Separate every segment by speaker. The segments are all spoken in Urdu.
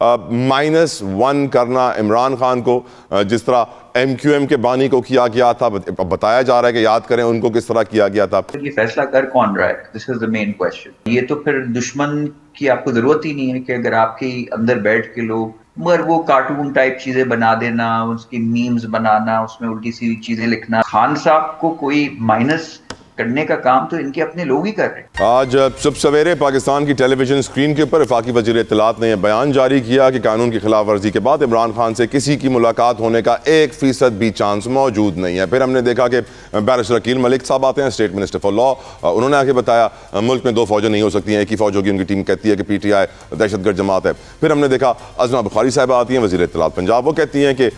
Speaker 1: -1 کرنا عمران خان کو، جس طرح ایم کیو ایم کے بانی کو کیا گیا تھا، بتایا جا رہا ہے کہ یاد کریں ان کو کس طرح کیا گیا تھا.
Speaker 2: یہ فیصلہ کر کون رہا ہے؟ دس از دا مین کوشچن. یہ تو پھر دشمن کی آپ کو ضرورت ہی نہیں ہے کہ اگر آپ کے اندر بیٹھ کے لوگ مگر وہ کارٹون ٹائپ چیزیں بنا دینا، اس کی میمز بنانا، اس میں الٹی سیدھی چیزیں لکھنا. خان صاحب کو کوئی مائنس کرنے کا کام تو ان کے اپنے لوگ ہی کر رہے ہیں.
Speaker 1: آج صبح سویرے پاکستان کی ٹیلی ویژن اسکرین کے اوپر وفاقی وزیر اطلاعات نے یہ بیان جاری کیا کہ قانون کی خلاف ورزی کے بعد عمران خان سے کسی کی ملاقات ہونے کا 1% بھی چانس موجود نہیں ہے. پھر ہم نے دیکھا کہ بیرسٹر عقیل ملک صاحب آتے ہیں، اسٹیٹ منسٹر فار لا. انہوں نے آ کے بتایا ملک میں 2 فوجیں نہیں ہو سکتی ہیں، ایک ہی فوج ہوگی. ان کی ٹیم کہتی ہے کہ پی ٹی آئی دہشت گرد جماعت ہے. پھر ہم نے دیکھا ازما بخاری صاحبہ آتی ہیں، وزیر اطلاعات پنجاب، وہ کہتی ہیں کہ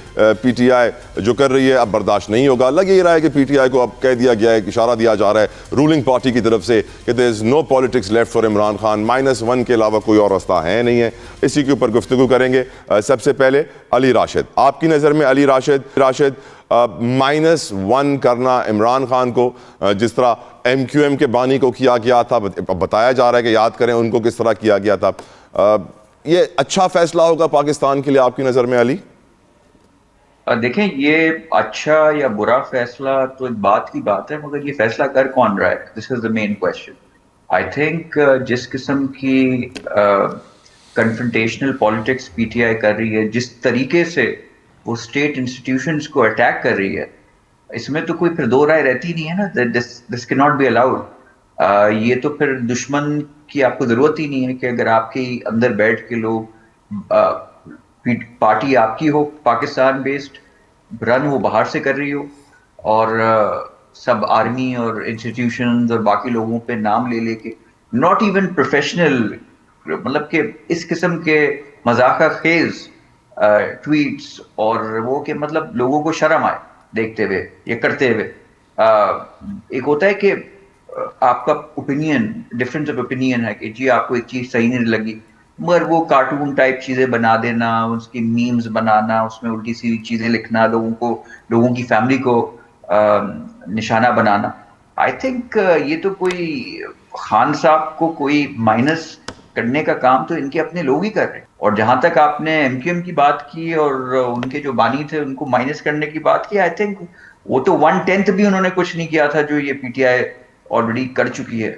Speaker 1: پی ٹی آئی جو کر رہی ہے اب برداشت نہیں ہوگا. لگ یہ رہا ہے کہ پی ٹی آئی کو اب کہہ دیا گیا ہے، اشارہ دیا جا رہا ہے رولنگ پارٹی کی طرف سے کہ there is no politics left for Imran Khan. -1 کے علاوہ کوئی اور راستہ ہے نہیں ہے. اسی کے اوپر گفتگو کریں گے. سب سے پہلے علی راشد، آپ کی نظر میں علی راشد -1 کرنا عمران خان کو، جس طرح ایم کیو ایم کے بانی کو کیا گیا تھا، بتایا جا رہا ہے کہ یاد کریں ان کو کس طرح کیا گیا تھا، یہ اچھا فیصلہ ہوگا پاکستان کے لیے آپ کی نظر میں علی؟
Speaker 2: دیکھیں یہ اچھا یا برا فیصلہ تو ایک بات کی بات ہے، مگر یہ فیصلہ کر کون رہا ہے؟ دس از دا مین کوشچن. آئی تھنک جس قسم کی confrontational politics P T I کر رہی ہے، جس طریقے سے وہ اسٹیٹ انسٹیٹیوشنز کو اٹیک کر رہی ہے، اس میں تو کوئی پھر دو رائے رہتی نہیں ہے نا. دس کی ناٹ بی الاؤڈ. یہ تو پھر دشمن کی آپ کو ضرورت ہی نہیں ہے کہ اگر آپ کے اندر بیٹھ کے لوگ پارٹی آپ کی ہو پاکستان بیسڈ، رن وہ باہر سے کر رہی ہو، اور سب آرمی اور انسٹیٹیوشنز اور باقی لوگوں پہ نام لے لے کے، ناٹ ایون پروفیشنل، مطلب کہ اس قسم کے مذاقہ خیز ٹویٹس، اور وہ کہ مطلب لوگوں کو شرم آئے دیکھتے ہوئے یہ کرتے ہوئے. ایک ہوتا ہے کہ آپ کا اوپینین، ڈفرینس آف اوپینین ہے کہ جی آپ کو ایک چیز صحیح نہیں لگی، مگر وہ کارٹون ٹائپ چیزیں بنا دینا، اس کی میمز بنانا، اس میں الٹی سیدھی چیزیں لکھنا، لوگوں کی فیملی کو نشانہ بنانا. آئی تھنک یہ تو کوئی خان صاحب کو کوئی مائنس کرنے کا کام تو ان کے اپنے لوگ ہی کر رہے ہیں. اور جہاں تک آپ نے ایم کیو ایم کی بات کی اور ان کے جو بانی تھے ان کو مائنس کرنے کی بات کی، آئی تھنک وہ تو 1/10 بھی انہوں نے کچھ نہیں کیا تھا جو یہ پی ٹی آئی آلریڈی کر چکی ہے.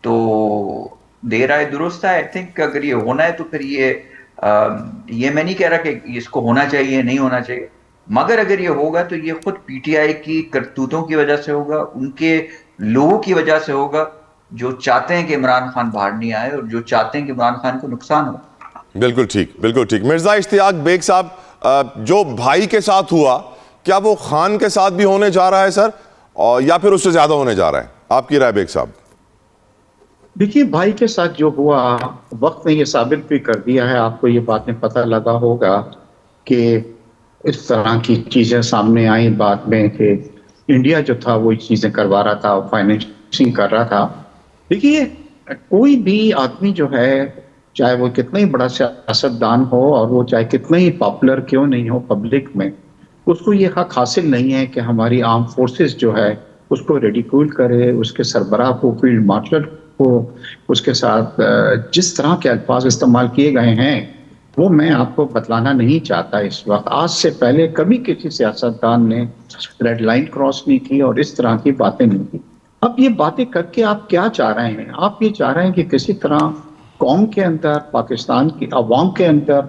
Speaker 2: تو دیر آئے درست ہے. آئی تھنک اگر یہ ہونا ہے تو پھر یہ میں نہیں کہہ رہا کہ اس کو ہونا چاہیے نہیں ہونا چاہیے، مگر اگر یہ ہوگا تو یہ خود پی ٹی آئی کی کرتوتوں کی وجہ سے ہوگا، ان کے لوگوں کی وجہ سے ہوگا جو چاہتے ہیں کہ عمران خان باہر نہیں آئے اور جو چاہتے ہیں کہ عمران خان کو نقصان ہو.
Speaker 1: بالکل ٹھیک، بالکل ٹھیک. مرزا اشتیاق بیگ صاحب، جو بھائی کے ساتھ ہوا کیا وہ خان کے ساتھ بھی ہونے جا رہا ہے سر، یا پھر اس سے زیادہ ہونے جا رہا ہے؟ آپ کی رائے بیگ صاحب.
Speaker 3: دیکھیے بھائی کے ساتھ جو ہوا، وقت نے یہ ثابت بھی کر دیا ہے، آپ کو یہ باتیں پتہ لگا ہوگا کہ اس طرح کی چیزیں سامنے آئیں بعد میں کہ انڈیا جو تھا وہ چیزیں کروا رہا تھا، فائنینسنگ کر رہا تھا. دیکھیے کوئی بھی آدمی جو ہے، چاہے وہ کتنا ہی بڑا سیاستدان ہو اور وہ چاہے کتنا ہی پاپولر کیوں نہیں ہو پبلک میں، اس کو یہ حق حاصل نہیں ہے کہ ہماری آرم فورسز جو ہے اس کو ریڈیکول کرے، اس کے سربراہ کو، فیلڈ مارشل کو، اس کے ساتھ جس طرح کے الفاظ استعمال کیے گئے ہیں وہ میں آپ کو بتلانا نہیں چاہتا اس وقت. آج سے پہلے کبھی کسی سیاستدان نے ریڈ لائن کراس نہیں کی اور اس طرح کی باتیں نہیں کی. اب یہ باتیں کر کے آپ کیا چاہ رہے ہیں؟ آپ یہ چاہ رہے ہیں کہ کسی طرح قوم کے اندر، پاکستان کی عوام کے اندر،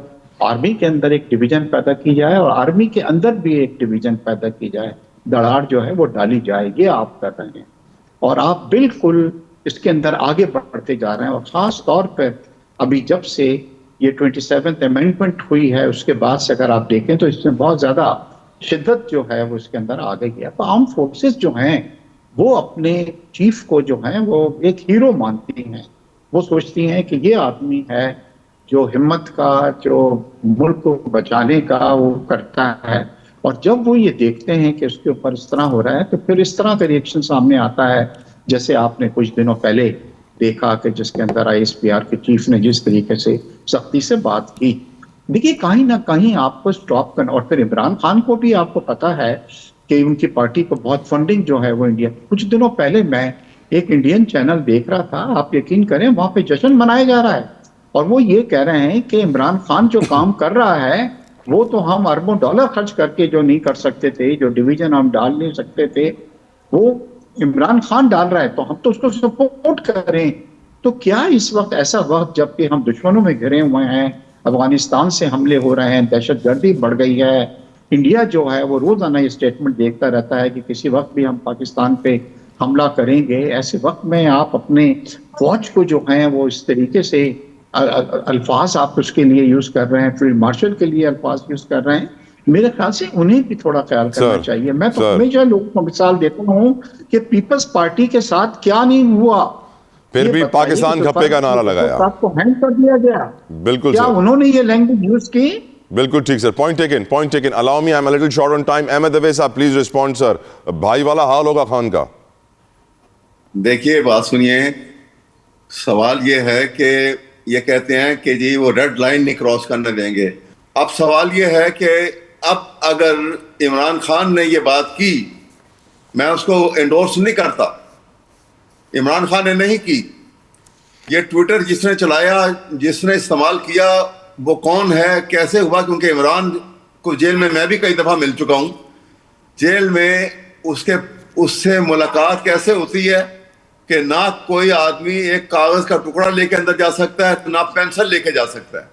Speaker 3: آرمی کے اندر ایک ڈویژن پیدا کی جائے اور آرمی کے اندر بھی ایک ڈویژن پیدا کی جائے، دراڑ جو ہے وہ ڈالی جائے. یہ آپ کر رہے ہیں اور آپ بالکل اس کے اندر آگے بڑھتے جا رہے ہیں. اور خاص طور پہ ابھی جب سے یہ 27th امینڈمنٹ ہوئی ہے اس کے بعد سے اگر آپ دیکھیں تو اس میں بہت زیادہ شدت جو ہے وہ اس کے اندر آ گئی ہے. تو آرم فورسز جو ہیں وہ اپنے چیف کو جو ہیں وہ ایک ہیرو مانتی ہیں. وہ سوچتی ہیں کہ یہ آدمی ہے جو ہمت کا، جو ملک کو بچانے کا وہ کرتا ہے. اور جب وہ یہ دیکھتے ہیں کہ اس کے اوپر اس طرح ہو رہا ہے تو پھر اس طرح کا ریئیکشن سامنے آتا ہے، جیسے آپ نے کچھ دنوں پہلے دیکھا کہ جس کے اندر آئی ایس پی آر کے چیف نے جس طریقے سے سختی سے بات کی. دیکھیے کہیں نہ کہیں آپ کو سٹاپ کرنا. اور پھر عمران خان کو بھی آپ کو پتا ہے کہ ان کی پارٹی کو بہت فنڈنگ جو ہے وہ انڈیا. کچھ دنوں پہلے میں ایک انڈین چینل دیکھ رہا تھا، آپ یقین کریں وہاں پہ جشن منایا جا رہا ہے اور وہ یہ کہہ رہے ہیں کہ عمران خان جو کام کر رہا ہے وہ تو ہم اربوں ڈالر خرچ کر کے جو نہیں کر سکتے تھے، جو ڈویژن ہم ڈال نہیں سکتے تھے، وہ عمران خان ڈال رہا ہے تو ہم تو اس کو سپورٹ کریں۔ تو کیا اس وقت ایسا وقت جب کہ ہم دشمنوں میں گھرے ہوئے ہیں، افغانستان سے حملے ہو رہے ہیں، دہشت گردی بڑھ گئی ہے، انڈیا جو ہے وہ روزانہ یہ اسٹیٹمنٹ دیکھتا رہتا ہے کہ کسی وقت بھی ہم پاکستان پہ حملہ کریں گے، ایسے وقت میں آپ اپنے فوج کو جو ہیں وہ اس طریقے سے الفاظ آپ اس کے لیے یوز کر رہے ہیں، فیلڈ مارشل کے لیے الفاظ یوز کر رہے ہیں، میرے خیال سے انہیں بھی تھوڑا خیال کرنا چاہیے۔ میں تو ہمیشہ لوگوں کو مثال دیتا ہوں کہ پیپلز پارٹی کے ساتھ کیا نہیں ہوا،
Speaker 1: پھر بھی پاکستان کھپے کا نعرہ لگایا،
Speaker 3: کو ہینڈ کر دیا گیا،
Speaker 1: بالکل
Speaker 3: کیا انہوں نے یہ لینگویج یوز کی؟
Speaker 1: بالکل ٹھیک sir, point taken. Allow me, I am little short on time. Ahmed Owais صاحب پلیز ریسپونڈ سر۔ بھائی والا حال ہوگا خان کا۔
Speaker 4: دیکھیے بات سنیے، سوال یہ ہے کہ یہ کہتے ہیں کہ جی وہ ریڈ لائن نہیں کراس کرنے دیں گے۔ اب سوال یہ ہے کہ اب اگر عمران خان نے یہ بات کی، میں اس کو انڈورس نہیں کرتا، عمران خان نے نہیں کی۔ یہ ٹویٹر جس نے چلایا، جس نے استعمال کیا، وہ کون ہے، کیسے ہوا؟ کیونکہ عمران کو جیل میں بھی کئی دفعہ مل چکا ہوں۔ جیل میں اس سے ملاقات کیسے ہوتی ہے کہ نہ کوئی آدمی ایک کاغذ کا ٹکڑا لے کے اندر جا سکتا ہے، نہ پینسل لے کے جا سکتا ہے،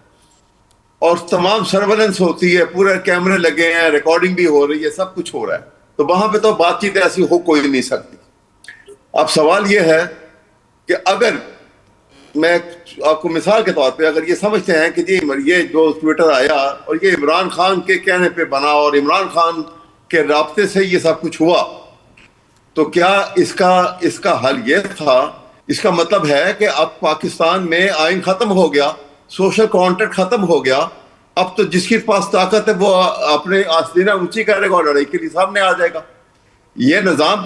Speaker 4: اور تمام سرویلنس ہوتی ہے، پورے کیمرے لگے ہیں، ریکارڈنگ بھی ہو رہی ہے، سب کچھ ہو رہا ہے، تو وہاں پہ تو بات چیت ایسی ہو کوئی نہیں سکتی۔ اب سوال یہ ہے کہ اگر میں آپ کو مثال کے طور پہ اگر یہ سمجھتے ہیں کہ جی یہ جو ٹویٹر آیا اور یہ عمران خان کے کہنے پہ بنا اور عمران خان کے رابطے سے یہ سب کچھ ہوا، تو کیا اس کا حل یہ تھا؟ اس کا مطلب ہے کہ اب پاکستان میں آئین ختم ہو گیا، سوشل کانٹیکٹ ختم ہو گیا، اب تو جس کے پاس طاقت ہے وہ اپنے آستینہ اونچی کرے گا اور لڑائی کے لیے سامنے آ جائے گا۔ یہ نظام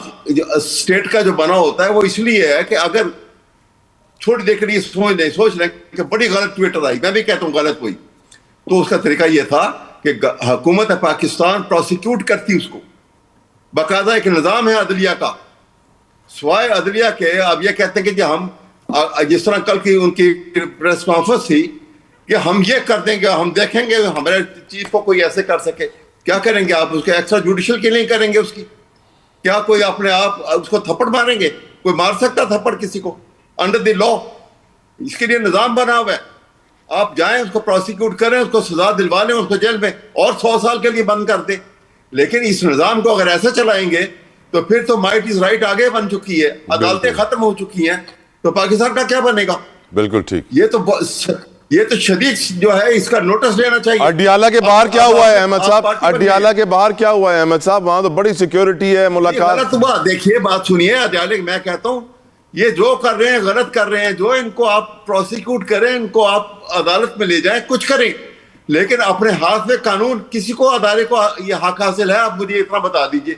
Speaker 4: اسٹیٹ کا جو بنا ہوتا ہے وہ اس لیے ہے کہ اگر چھوٹی دیر کے لیے سوچ لیں کہ بڑی غلط ٹویٹر آئی، میں بھی کہتا ہوں غلط ہوئی، تو اس کا طریقہ یہ تھا کہ حکومت پاکستان پروسیکیوٹ کرتی اس کو، باقاعدہ ایک نظام ہے عدلیہ کا، سوائے عدلیہ کے اب یہ کہتے ہیں کہ ہم جس طرح کل کی ان کی پریس کانفرنس تھی کہ ہم یہ کر دیں گے، ہم دیکھیں گے ہمارے چیف کو کوئی ایسے کر سکے، کیا کریں گے آپ؟ اس کے ایکسٹرا جوڈیشل کے لیے کریں گے اس کی؟ کیا کوئی اپنے آپ اس کو تھپڑ ماریں گے؟ کوئی مار سکتا تھپڑ کسی کو انڈر دی لا؟ اس کے لیے نظام بنا ہوا ہے، آپ جائیں اس کو پروسیکیوٹ کریں، اس کو سزا دلوا لیں، اس کو جیل میں اور 100 سال کے لیے بند کر دیں۔ لیکن اس نظام کو اگر ایسے چلائیں گے تو پھر تو مائٹ از رائٹ آگے بن چکی ہے، عدالتیں ختم ہو چکی ہیں، تو پاکستان کا کیا بنے گا؟
Speaker 1: بالکل ٹھیک۔
Speaker 4: یہ تو شدید جو ہے اس کا نوٹس لینا چاہیے۔
Speaker 1: اڈیالہ کے باہر کیا ہوا ہے احمد صاحب؟ اڈیالہ کے باہر کیا ہوا ہے احمد صاحب؟ وہاں تو بڑی سیکیورٹی ہے، ملاقات۔
Speaker 4: غلط ہوا، دیکھیے بات سنیے، اڈیالہ میں کہتا ہوں یہ جو کر رہے ہیں غلط کر رہے ہیں، جو ان کو آپ پروسیکیوٹ کریں، ان کو آپ عدالت میں لے جائیں، کچھ کریں، لیکن اپنے ہاتھ میں قانون، کسی کو ادارے کو یہ حق حاصل ہے؟ آپ مجھے اتنا بتا دیجئے۔